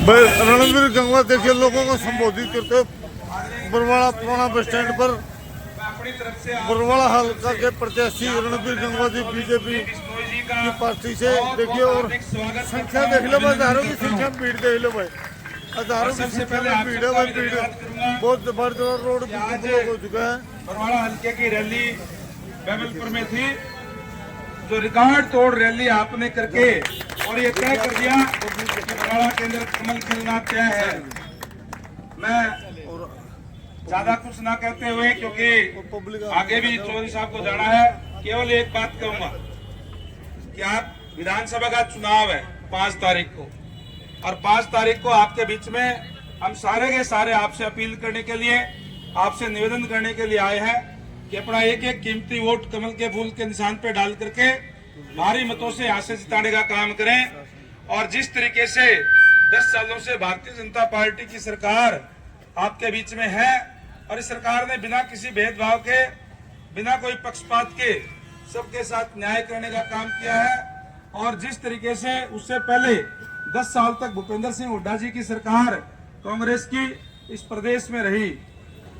रणवीर गंगवा देखिए लोगों को संबोधित करते हुए बरवाड़ा पुराना बस स्टैंड पर बरवाड़ा हल्का के प्रत्याशी रणवीर गंगवा जी बीजेपी की पार्टी से देखिए। और संख्या देख लो भाई, हजारों की संख्या भीड़ देख लो भाई, हजारों की संख्या में भीड़ है भाई, भीड़ बहुत जबरदस्त। रोड ब्लॉक हो चुका है। बरवाड़ा हल्के की रैली बैबलपुर में थी, जो रिकॉर्ड तोड़ रैली आपने करके और ये तय कर दिया कि बरवाड़ा के अंदर कमल खिलना तय है। मैं ज्यादा कुछ ना कहते हुए, क्योंकि आगे भी चौधरी साहब को जाना है, केवल एक बात कहूंगा कि आप विधानसभा का चुनाव है 5 तारीख को, और 5 तारीख को आपके बीच में हम सारे के सारे आपसे अपील करने के लिए, आपसे निवेदन करने के लिए आए हैं कि अपना एक एक कीमती वोट कमल के फूल के निशान पे डाल करके भारी मतों से यहाँ से जिताने का काम करें। और जिस तरीके से 10 सालों से भारतीय जनता पार्टी की सरकार आपके बीच में है, और इस सरकार ने बिना किसी भेदभाव के, बिना कोई पक्षपात के सबके साथ न्याय करने का काम किया है। और जिस तरीके से उससे पहले 10 साल तक भूपेंद्र सिंह हुड्डा जी की सरकार कांग्रेस की इस प्रदेश में रही,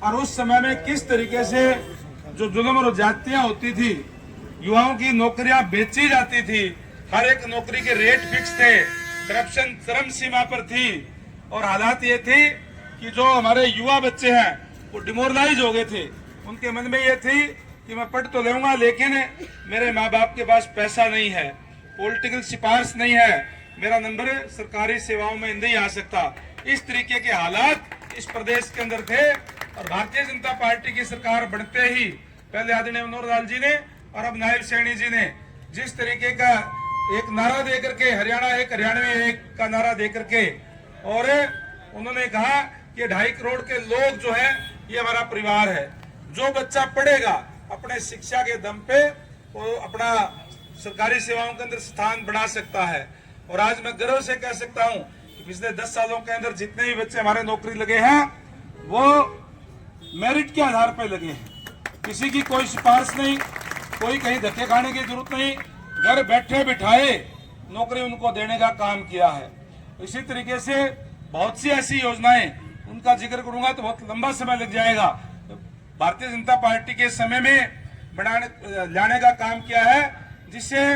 और उस समय में किस तरीके से जो जुल्म और जातियां होती थी, युवाओं की नौकरियां बेची जाती थी, हर एक नौकरी के रेट फिक्स थे, करप्शन चरम सीमा पर थी, और हालात ये थी कि जो हमारे युवा बच्चे हैं वो डिमोरलाइज हो गए थे। उनके मन में ये थी कि मैं पढ़ तो लूंगा, लेकिन मेरे माँ बाप के पास पैसा नहीं है, पॉलिटिकल सिफारिश नहीं है, मेरा नंबर सरकारी सेवाओं में नहीं आ सकता। इस तरीके के हालात इस प्रदेश के अंदर थे। और भारतीय जनता पार्टी की सरकार बनते ही पहले आदरणीय मनोहर लाल जी ने और अब नायब सैनी जी ने जिस तरीके का एक नारा दे करके, हरियाणा एक हरियाणवी एक का नारा दे करके, और उन्होंने कहा कि 2.5 करोड़ के लोग जो है ये हमारा परिवार है। जो बच्चा पढ़ेगा अपने शिक्षा के दम पे वो अपना सरकारी सेवाओं के अंदर स्थान बना सकता है। और आज मैं गर्व से कह सकता हूं कि पिछले 10 सालों के अंदर जितने भी बच्चे हमारे नौकरी लगे हैं वो मेरिट के आधार पर लगे हैं। किसी की कोई सिफारिश नहीं, कोई कहीं धक्के खाने की जरूरत नहीं, घर बैठे बिठाए नौकरी उनको देने का काम किया है। इसी तरीके से बहुत सी ऐसी योजनाएं, उनका जिक्र करूंगा तो बहुत लंबा समय लग जाएगा, भारतीय जनता पार्टी के समय में लाने का काम किया है, जिससे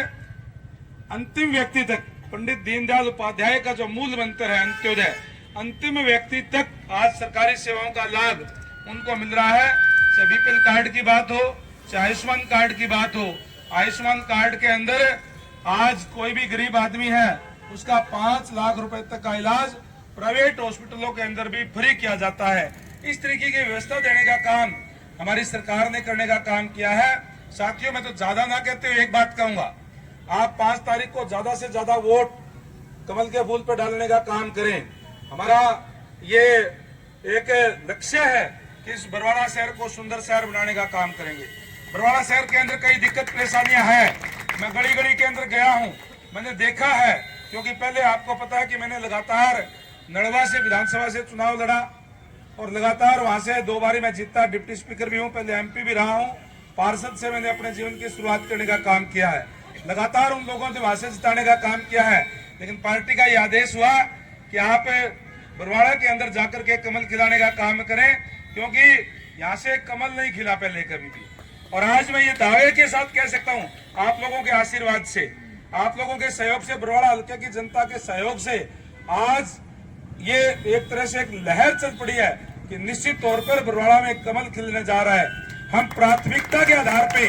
अंतिम व्यक्ति तक, पंडित दीनदयाल उपाध्याय का जो मूल मंत्र है अंत्योदय, अंतिम व्यक्ति तक आज सरकारी सेवाओं का लाभ उनको मिल रहा है। चाहे बीपीएल कार्ड की बात हो, चाहे आयुष्मान कार्ड की बात हो, आयुष्मान कार्ड के अंदर आज कोई भी गरीब आदमी है उसका 5 लाख रुपए तक का इलाज प्राइवेट हॉस्पिटलों के अंदर भी फ्री किया जाता है। इस तरीके की व्यवस्था देने का काम हमारी सरकार ने करने का काम किया है। साथियों, मैं तो ज्यादा ना कहते हुए एक बात कहूंगा, आप 5 तारीख को ज्यादा से ज्यादा वोट कमल के फूल पर डालने का काम करें। हमारा ये एक लक्ष्य है कि इस बरवाड़ा शहर को सुंदर शहर बनाने का काम करेंगे। बरवाड़ा शहर के अंदर कई दिक्कत परेशानियां हैं, मैं गली गली के अंदर गया हूं, मैंने देखा है, क्योंकि पहले आपको पता है कि मैंने लगातार नड़वा से विधानसभा से चुनाव लड़ा और लगातार वहां से 2 बारी मैं जीता, डिप्टी स्पीकर भी हूं, पहले एमपी भी रहा हूं, पार्षद से मैंने अपने जीवन की शुरुआत करने का काम किया है, लगातार उन लोगों से वहां से जिताने का काम किया है। लेकिन पार्टी का यह आदेश हुआ कि आप बरवाड़ा के अंदर जाकर के कमल खिलाने का काम करें, क्योंकि यहाँ से कमल नहीं खिला पहले कभी भी। और आज मैं ये दावे के साथ कह सकता हूँ, आप लोगों के आशीर्वाद से, आप लोगों के सहयोग से, बरवाड़ा हल्के की जनता के सहयोग से आज ये एक तरह से एक लहर चल पड़ी है कि निश्चित तौर पर बरवाड़ा में कमल खिलने जा रहा है। हम प्राथमिकता के आधार पे,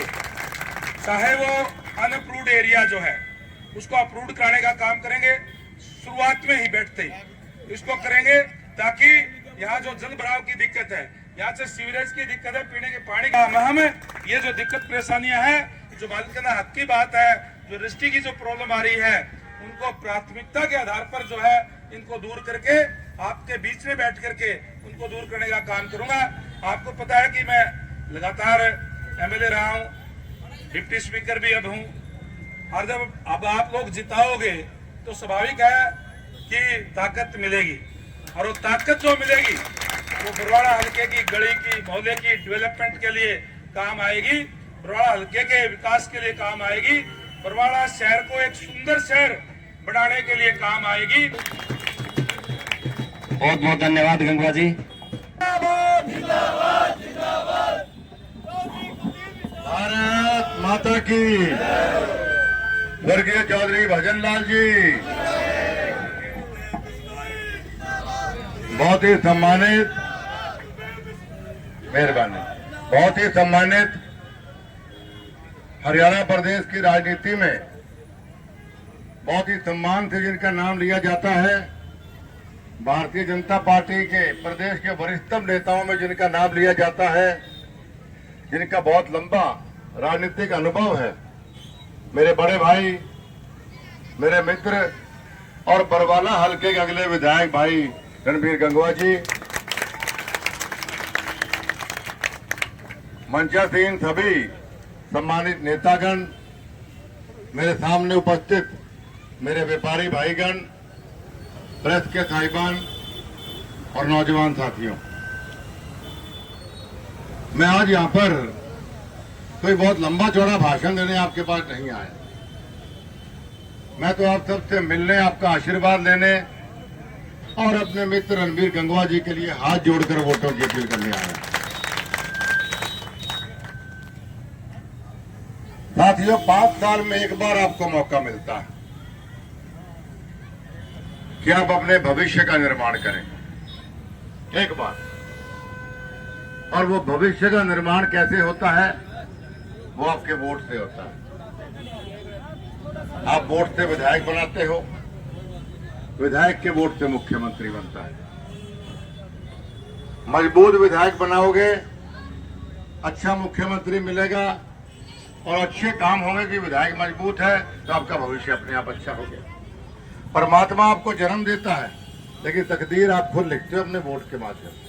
चाहे वो अनअप्रूव्ड एरिया जो है उसको अप्रूव्ड कराने का काम करेंगे, शुरुआत में ही बैठते इसको करेंगे, ताकि यहाँ जो जल भराव की दिक्कत है, यहाँ से सीवरेज की दिक्कत है, पीने के पानी का हम ये जो दिक्कत परेशानियां हैं, जो मालिकाना हक की बात है, जो रजिस्ट्री की जो प्रॉब्लम आ रही है, उनको प्राथमिकता के आधार पर जो है इनको दूर करके आपके बीच में बैठ करके उनको दूर करने का काम करूंगा। आपको पता है कि मैं लगातार एमएलए रहा हूं, डिप्टी स्पीकर भी अब हूं, और जब अब आप लोग जिताओगे तो स्वाभाविक है कि ताकत मिलेगी, और वो ताकत जो मिलेगी वो बरवाड़ा हल्के की, गली की, मोहल्ले की डेवलपमेंट के लिए काम आएगी, बरवाड़ा हल्के के विकास के लिए काम आएगी, बरवाड़ा शहर को एक सुंदर शहर बनाने के लिए काम आएगी। बहुत बहुत धन्यवाद गंगवा जी। भारत माता की। स्वर्गीय चौधरी भजन लाल जी, बहुत ही सम्मानित, मेहरबानी, बहुत ही सम्मानित हरियाणा प्रदेश की राजनीति में बहुत ही सम्मान से जिनका नाम लिया जाता है, भारतीय जनता पार्टी के प्रदेश के वरिष्ठतम नेताओं में जिनका नाम लिया जाता है, जिनका बहुत लंबा राजनीतिक अनुभव है, मेरे बड़े भाई, मेरे मित्र और बरवाला हल्के के अगले विधायक भाई रणबीर गंगवा जी, मंचासीन सभी सम्मानित नेतागण, मेरे सामने उपस्थित मेरे व्यापारी भाईगण, प्रेस के साहिबान और नौजवान साथियों, मैं आज यहाँ पर कोई बहुत लंबा चौड़ा भाषण देने आपके पास नहीं आया। मैं तो आप सबसे मिलने, आपका आशीर्वाद लेने और अपने मित्र रणबीर गंगवा जी के लिए हाथ जोड़कर वोटों की अपील करने आया। साथियों, 5 साल में एक बार आपको मौका मिलता है कि आप अपने भविष्य का निर्माण करें, एक बार। और वो भविष्य का निर्माण कैसे होता है? वो आपके वोट से होता है। आप वोट से विधायक बनाते हो, विधायक के वोट से मुख्यमंत्री बनता है। मजबूत विधायक बनाओगे, अच्छा मुख्यमंत्री मिलेगा और अच्छे काम होंगे कि विधायक मजबूत है तो आपका भविष्य अपने आप अच्छा हो गया। परमात्मा आपको जन्म देता है, लेकिन तकदीर आप खुद लिखते हो अपने वोट के माध्यम से।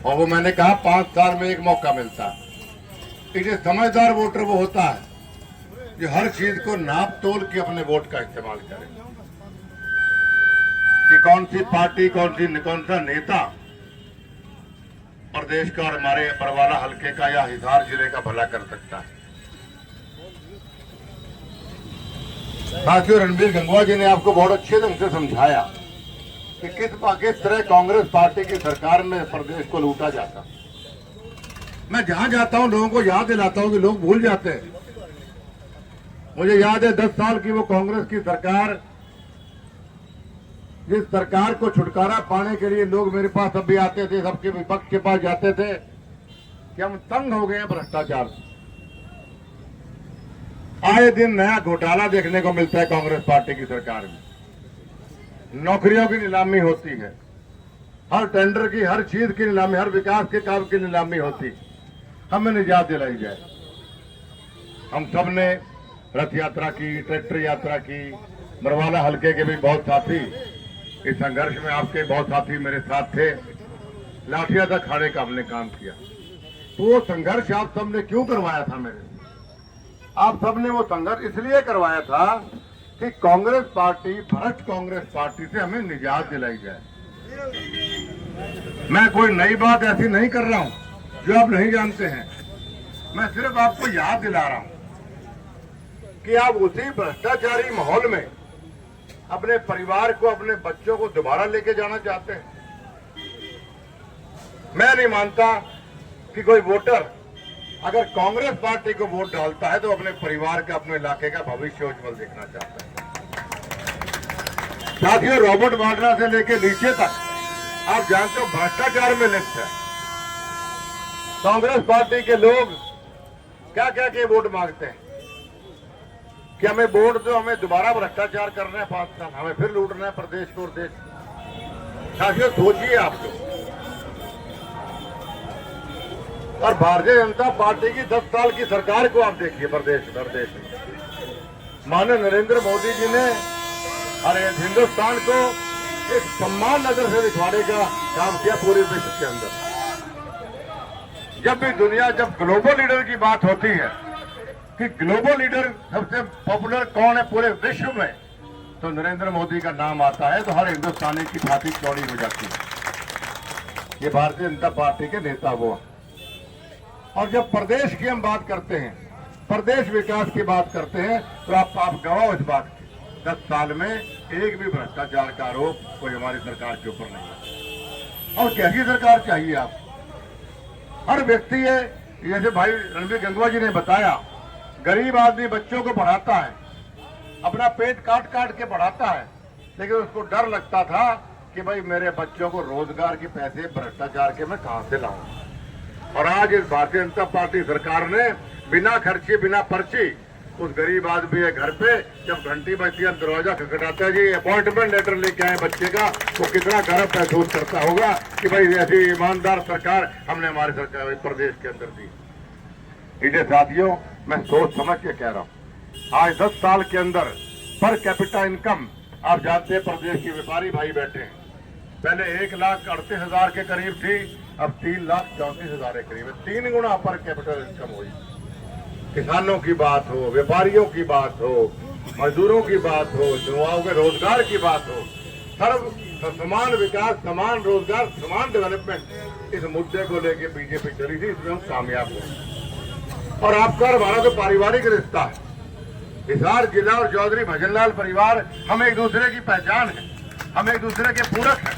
और वो मैंने कहा 5 साल में एक मौका मिलता है। इसलिए समझदार वोटर वो होता है जो हर चीज को नाप तोल के अपने वोट का इस्तेमाल करे कि कौन सी पार्टी, कौन सा नेता प्रदेश का और हमारे बरवाला हल्के का या हिसार जिले का भला कर सकता है। साथियों, रणबीर गंगवा जी ने आपको बहुत अच्छे ढंग से समझाया कि किस तरह कांग्रेस पार्टी की सरकार में प्रदेश को लूटा जाता। मैं जहां जाता हूं लोगों को याद दिलाता हूं कि लोग भूल जाते हैं। मुझे याद है 10 साल की वो कांग्रेस की सरकार, जिस सरकार को छुटकारा पाने के लिए लोग मेरे पास अब भी आते थे, सबके विपक्ष के पास जाते थे कि हम तंग हो गए हैं भ्रष्टाचार से। आए दिन नया घोटाला देखने को मिलता है कांग्रेस पार्टी की सरकार में। नौकरियों की नीलामी होती है, हर टेंडर की, हर चीज की नीलामी, हर विकास के काम की नीलामी होती। हमें निजात दिलाई जाए। हम सब ने रथ यात्रा की, ट्रैक्टर यात्रा की, बरवाला हल्के के भी बहुत साथी इस संघर्ष में, आपके बहुत साथी मेरे साथ थे। लाठियां तक खाने का हमने काम किया। तो वो संघर्ष आप सबने क्यों करवाया था मेरे? आप सबने वो संघर्ष इसलिए करवाया था कि कांग्रेस पार्टी, भ्रष्ट कांग्रेस पार्टी से हमें निजात दिलाई जाए। मैं कोई नई बात ऐसी नहीं कर रहा हूं जो आप नहीं जानते हैं। मैं सिर्फ आपको याद दिला रहा हूं कि आप उसी भ्रष्टाचारी माहौल में अपने परिवार को, अपने बच्चों को दोबारा लेके जाना चाहते हैं। मैं नहीं मानता कि कोई वोटर अगर कांग्रेस पार्टी को वोट डालता है तो अपने परिवार का, अपने इलाके का भविष्य उज्जवल देखना चाहता है। साथियों, रॉबर्ट वाड्रा से लेकर नीचे तक आप जानते हो भ्रष्टाचार में लिप्त है। कांग्रेस पार्टी के लोग क्या क्या के वोट मांगते हैं कि हमें वोट दो, हमें दोबारा भ्रष्टाचार करना है 5 साल, हमें फिर लूटना है प्रदेश को और देश। साथियों, सोचिए आप लोग। और भारतीय जनता पार्टी की 10 साल की सरकार को आप देखिए प्रदेश में। माननीय नरेंद्र मोदी जी ने अरे हिंदुस्तान को एक सम्मान नजर से दिखवाने का काम किया पूरे विश्व के अंदर। जब भी दुनिया, जब ग्लोबल लीडर की बात होती है कि ग्लोबल लीडर सबसे पॉपुलर कौन है पूरे विश्व में, तो नरेंद्र मोदी का नाम आता है तो हर हिंदुस्तानी की छाती चौड़ी हो जाती है। ये भारतीय जनता पार्टी के नेता वो। और जब प्रदेश की हम बात करते हैं, प्रदेश विकास की बात करते हैं, तो आप गवाह इस बात की 10 साल में एक भी भ्रष्टाचार का आरोप कोई हमारी सरकार के ऊपर नहीं है। और कैसी सरकार चाहिए आप? हर व्यक्ति है, जैसे भाई रणबीर गंगवा जी ने बताया, गरीब आदमी बच्चों को पढ़ाता है, अपना पेट काट काट के पढ़ाता है, लेकिन उसको डर लगता था कि भाई मेरे बच्चों को रोजगार के पैसे भ्रष्टाचार के मैं कहां से लाऊं। और आज इस भारतीय जनता पार्टी सरकार ने बिना खर्ची बिना पर्ची उस गरीब आदमी के घर पे जब घंटी बजती है, दरवाजा खटखटाता है, जी अपॉइंटमेंट लेटर लेके आए बच्चे का, वो कितना गर्व महसूस करता होगा कि भाई ऐसी ईमानदार सरकार हमने हमारे सरकार प्रदेश के अंदर दी। इसलिए साथियों, मैं सोच समझ के कह रहा हूँ, आज 10 साल के अंदर पर कैपिटा इनकम आप जानते हैं प्रदेश के व्यापारी भाई बैठे हैं, पहले 1,38,000 के करीब थी, अब 3,34,000 के करीब है, 3 गुना पर कैपिटल इनकम हुई। किसानों की बात हो, व्यापारियों की बात हो, मजदूरों की बात हो, युवाओं के रोजगार की बात हो, समान विकास, समान रोजगार, समान डेवलपमेंट, इस मुद्दे को लेकर बीजेपी चली थी, इसमें हम कामयाब हुए। और आपका हमारा तो पारिवारिक रिश्ता है, हिसार जिला और चौधरी भजनलाल परिवार हम एक दूसरे की पहचान है, हम एक दूसरे के पूरक हैं।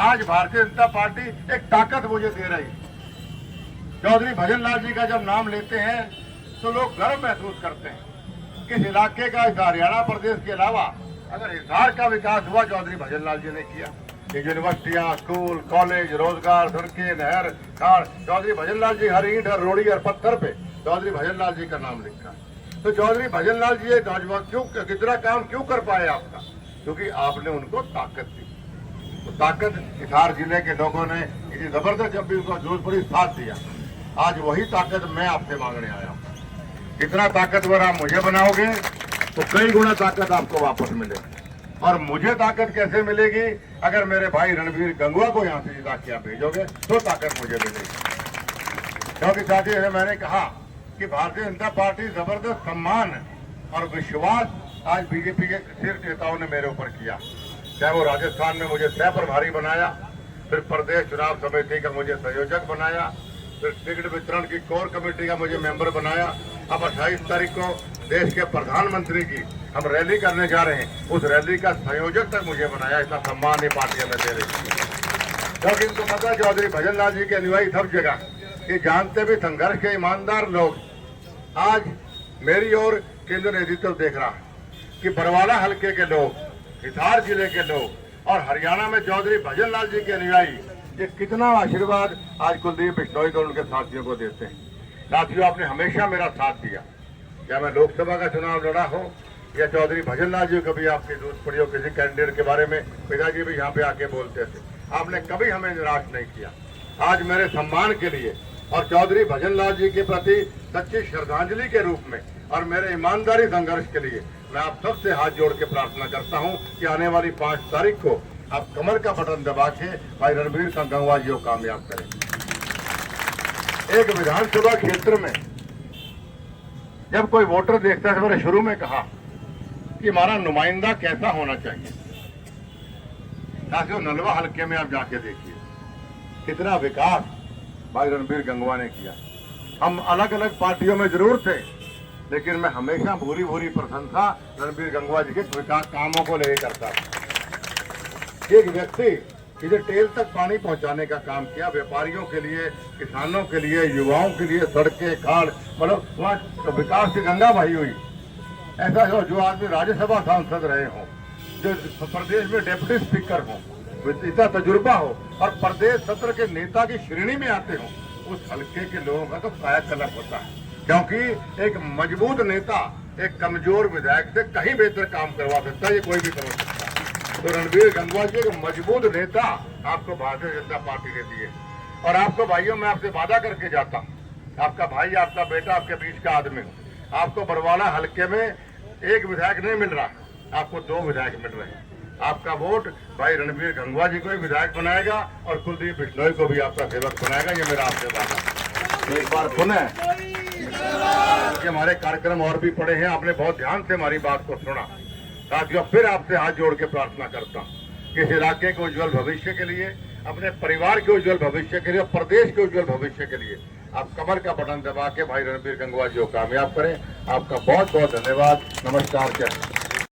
आज भारतीय जनता पार्टी एक ताकत मुझे दे रही है। चौधरी भजनलाल जी का जब नाम लेते हैं तो लोग गर्व महसूस करते हैं। किस इलाके का, इस हरियाणा प्रदेश के अलावा अगर हिसार का विकास हुआ, चौधरी भजनलाल जी ने किया। ये यूनिवर्सिटियां, स्कूल, कॉलेज, रोजगार, सड़कें, नहर, खाड़, चौधरी भजनलाल जी हर ईंट, हर रोड़ी, हर पत्थर पे चौधरी भजनलाल जी का नाम लिखा। तो चौधरी भजनलाल जी ये क्यों, कितना काम क्यों कर पाए आपका? क्योंकि आपने उनको ताकत दी। तो ताकत हिसार जिले के लोगों ने इतनी जबरदस्त, जब भी उनको जरूरत पड़ी, साथ दिया। आज वही ताकत मैं आपसे मांगने आया हूँ। जितना ताकतवर आप मुझे बनाओगे तो कई गुना ताकत आपको वापस मिलेगी। और मुझे ताकत कैसे मिलेगी? अगर मेरे भाई रणबीर गंगवा को यहाँ से जिता के आप भेजोगे तो ताकत मुझे मिलेगी। क्योंकि साथी, जैसे मैंने कहा कि भारतीय जनता पार्टी जबरदस्त सम्मान और विश्वास आज बीजेपी के शीर्ष नेताओं ने मेरे ऊपर किया। चाहे वो राजस्थान में मुझे सह प्रभारी बनाया, फिर प्रदेश चुनाव समिति का मुझे संयोजक बनाया, फिर टिकट वितरण की कोर कमेटी का मुझे मेंबर बनाया। अब 28 तारीख को देश के प्रधानमंत्री की हम रैली करने जा रहे हैं, उस रैली का संयोजक तक मुझे बनाया। इतना सम्मान ये पार्टी हमें दे रही है। क्योंकि इनको पता है चौधरी भजनलाल जी के अनुयायी सब जगह ये जानते भी संघर्ष के ईमानदार लोग। आज मेरी ओर केंद्र नेतृत्व देख रहा है कि बरवाला हल्के के लोग, हिसार जिले के लोग और हरियाणा में चौधरी भजनलाल जी के अनुयायी ये कितना आशीर्वाद आज कुलदीप बिश्नोई और उनके साथियों को देते हैं। साथियों, आपने हमेशा मेरा साथ दिया, क्या मैं लोकसभा का चुनाव लड़ा हो या चौधरी भजनलाल जी कभी आपकी जरूरत पड़ी हो किसी कैंडिडेट के बारे में, पिताजी भी यहाँ पे आके बोलते थे, आपने कभी हमें निराश नहीं किया। आज मेरे सम्मान के लिए और चौधरी भजनलाल जी के प्रति सच्ची श्रद्धांजलि के रूप में और मेरे ईमानदारी संघर्ष के लिए मैं आप सबसे हाथ जोड़ के प्रार्थना करता हूं कि आने वाली 5 तारीख को आप कमर का बटन दबा के भाई रणबीर गंगवा जी को कामयाब करें। एक विधानसभा क्षेत्र में जब कोई वोटर देखता है, मैंने शुरू में कहा कि हमारा नुमाइंदा कैसा होना चाहिए। साथियों, नलवा हल्के में आप जाके देखिए कितना विकास भाई रणबीर गंगवा ने किया। हम अलग अलग पार्टियों में जरूर थे, लेकिन मैं हमेशा भूरी भूरी प्रशंसा रणबीर गंगवा जी के विकास कामों को लेकर करता था। एक व्यक्ति जिसे टेल तक पानी पहुंचाने का काम किया, व्यापारियों के लिए, किसानों के लिए, युवाओं के लिए, सड़कें, खाड़, मतलब वहाँ विकास की गंगा बही हुई। ऐसा हो जो आदमी राज्यसभा सांसद रहे हों, जो प्रदेश में डिप्टी स्पीकर हों, इतना तजुर्बा हो और प्रदेश सत्र के नेता की श्रेणी में आते हों, उस हल्के के लोगों का तो कायाकल्प होता है। क्योंकि एक मजबूत नेता एक कमजोर विधायक से कहीं बेहतर काम करवा सकता है, ये कोई भी समझ सकता है। तो रणबीर गंगवा जी एक मजबूत नेता आपको भारतीय जनता पार्टी ने दिए। और आपको भाइयों, मैं आपसे वादा करके जाता हूँ, आपका भाई, आपका बेटा, आपके बीच का आदमी हूँ। आपको बरवाला हल्के में एक विधायक नहीं मिल रहा, आपको 2 विधायक मिल रहे हैं। आपका वोट भाई रणबीर गंगवा जी को भी विधायक बनाएगा और कुलदीप बिश्नोई को भी आपका सेवक बनाएगा, ये मेरा आपसे वादा। एक बार सुने कि हमारे कार्यक्रम और भी पड़े हैं, आपने बहुत ध्यान से हमारी बात को सुना। साथियों, फिर आपसे हाथ जोड़ के प्रार्थना करता हूँ कि इस इलाके के उज्जवल भविष्य के लिए, अपने परिवार के उज्जवल भविष्य के लिए और प्रदेश के उज्जवल भविष्य के लिए आप कमर का बटन दबा के भाई रणबीर गंगवा जी को कामयाब करें। आपका बहुत बहुत धन्यवाद। नमस्कार।